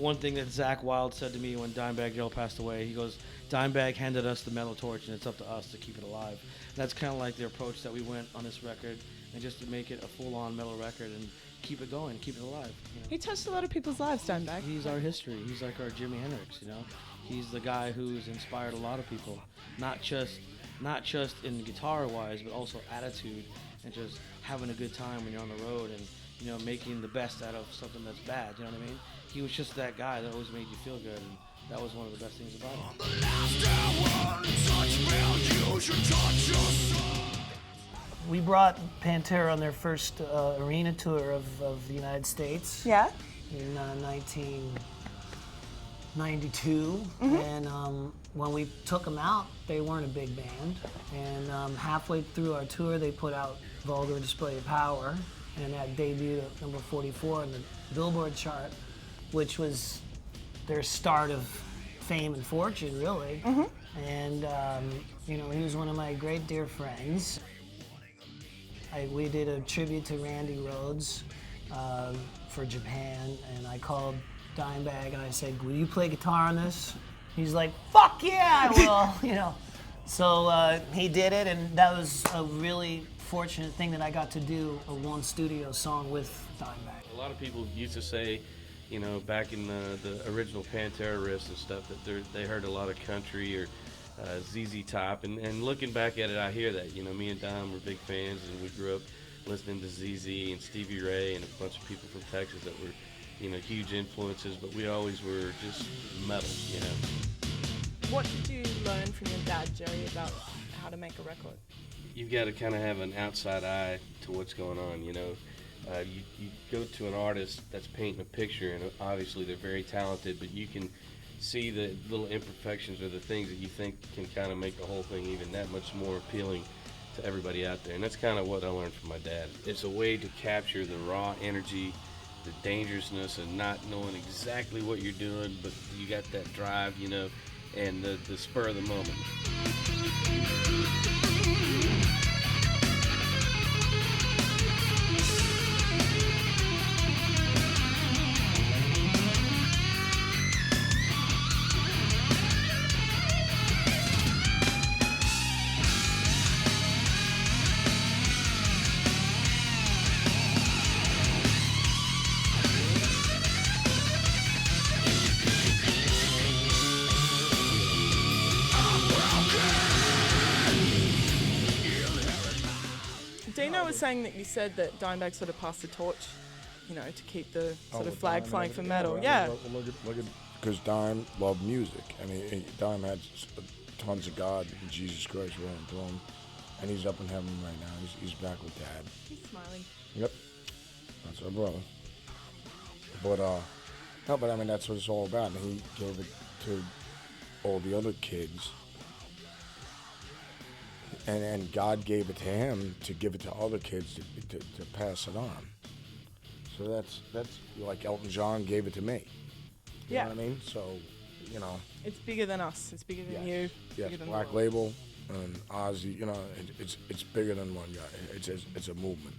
one thing that Zakk Wylde said to me when Dimebag Darrell passed away, he goes, Dimebag handed us the metal torch, and it's up to us to keep it alive. And that's kind of like the approach that we went on this record, and just to make it a full-on metal record and keep it going, keep it alive. You know? He touched a lot of people's lives, Dimebag. He's our history. He's like our Jimi Hendrix, you know? He's the guy who's inspired a lot of people, not just in guitar-wise, but also attitude and just having a good time when you're on the road and, you know, making the best out of something that's bad, you know what I mean? He was just that guy that always made you feel good, and that was one of the best things about him. We brought Pantera on their first arena tour of the United States. Yeah. In 1992, and when we took them out, they weren't a big band. And halfway through our tour, they put out Vulgar Display of Power, and that debuted at number 44 on the Billboard chart, which was their start of fame and fortune, really. And you know, he was one of my great dear friends. We did a tribute to Randy Rhoads for Japan, and I called Dimebag and I said, "Will you play guitar on this?" He's like, "Fuck yeah, I will," you know. So he did it, and that was a really fortunate thing that I got to do a one studio song with Dimebag. A lot of people used to say, you know, back in the original Pantera riffs and stuff, that they heard a lot of country or ZZ Top, and looking back at it, I hear that. You know, me and Dom were big fans, and we grew up listening to ZZ and Stevie Ray and a bunch of people from Texas that were, you know, huge influences, but we always were just metal, you know. What did you learn from your dad, Jerry, about how to make a record? You've got to kind of have an outside eye to what's going on, you know. You go to an artist that's painting a picture, and obviously they're very talented, but you can see the little imperfections or the things that you think can kind of make the whole thing even that much more appealing to everybody out there. And that's kind of what I learned from my dad. It's a way to capture the raw energy, the dangerousness of not knowing exactly what you're doing, but you got that drive, you know, and the spur of the moment. Dino was saying that you said that Dimebag sort of passed the torch, you know, to keep the sort of flag flying for metal. Yeah. Look at, because Dime loved music. I mean, Dime had tons of God and Jesus Christ rolling through him, and he's up in heaven right now. He's back with Dad. He's smiling. Yep, that's our brother. But no, but I mean that's what it's all about. And he gave it to all the other kids. And God gave it to him to give it to other kids to pass it on. So that's like Elton John gave it to me. You know what I mean? So, you know. It's bigger than us. It's bigger than you. Yes, Than Black Label and Ozzy. You know, it's bigger than one guy. It's a movement.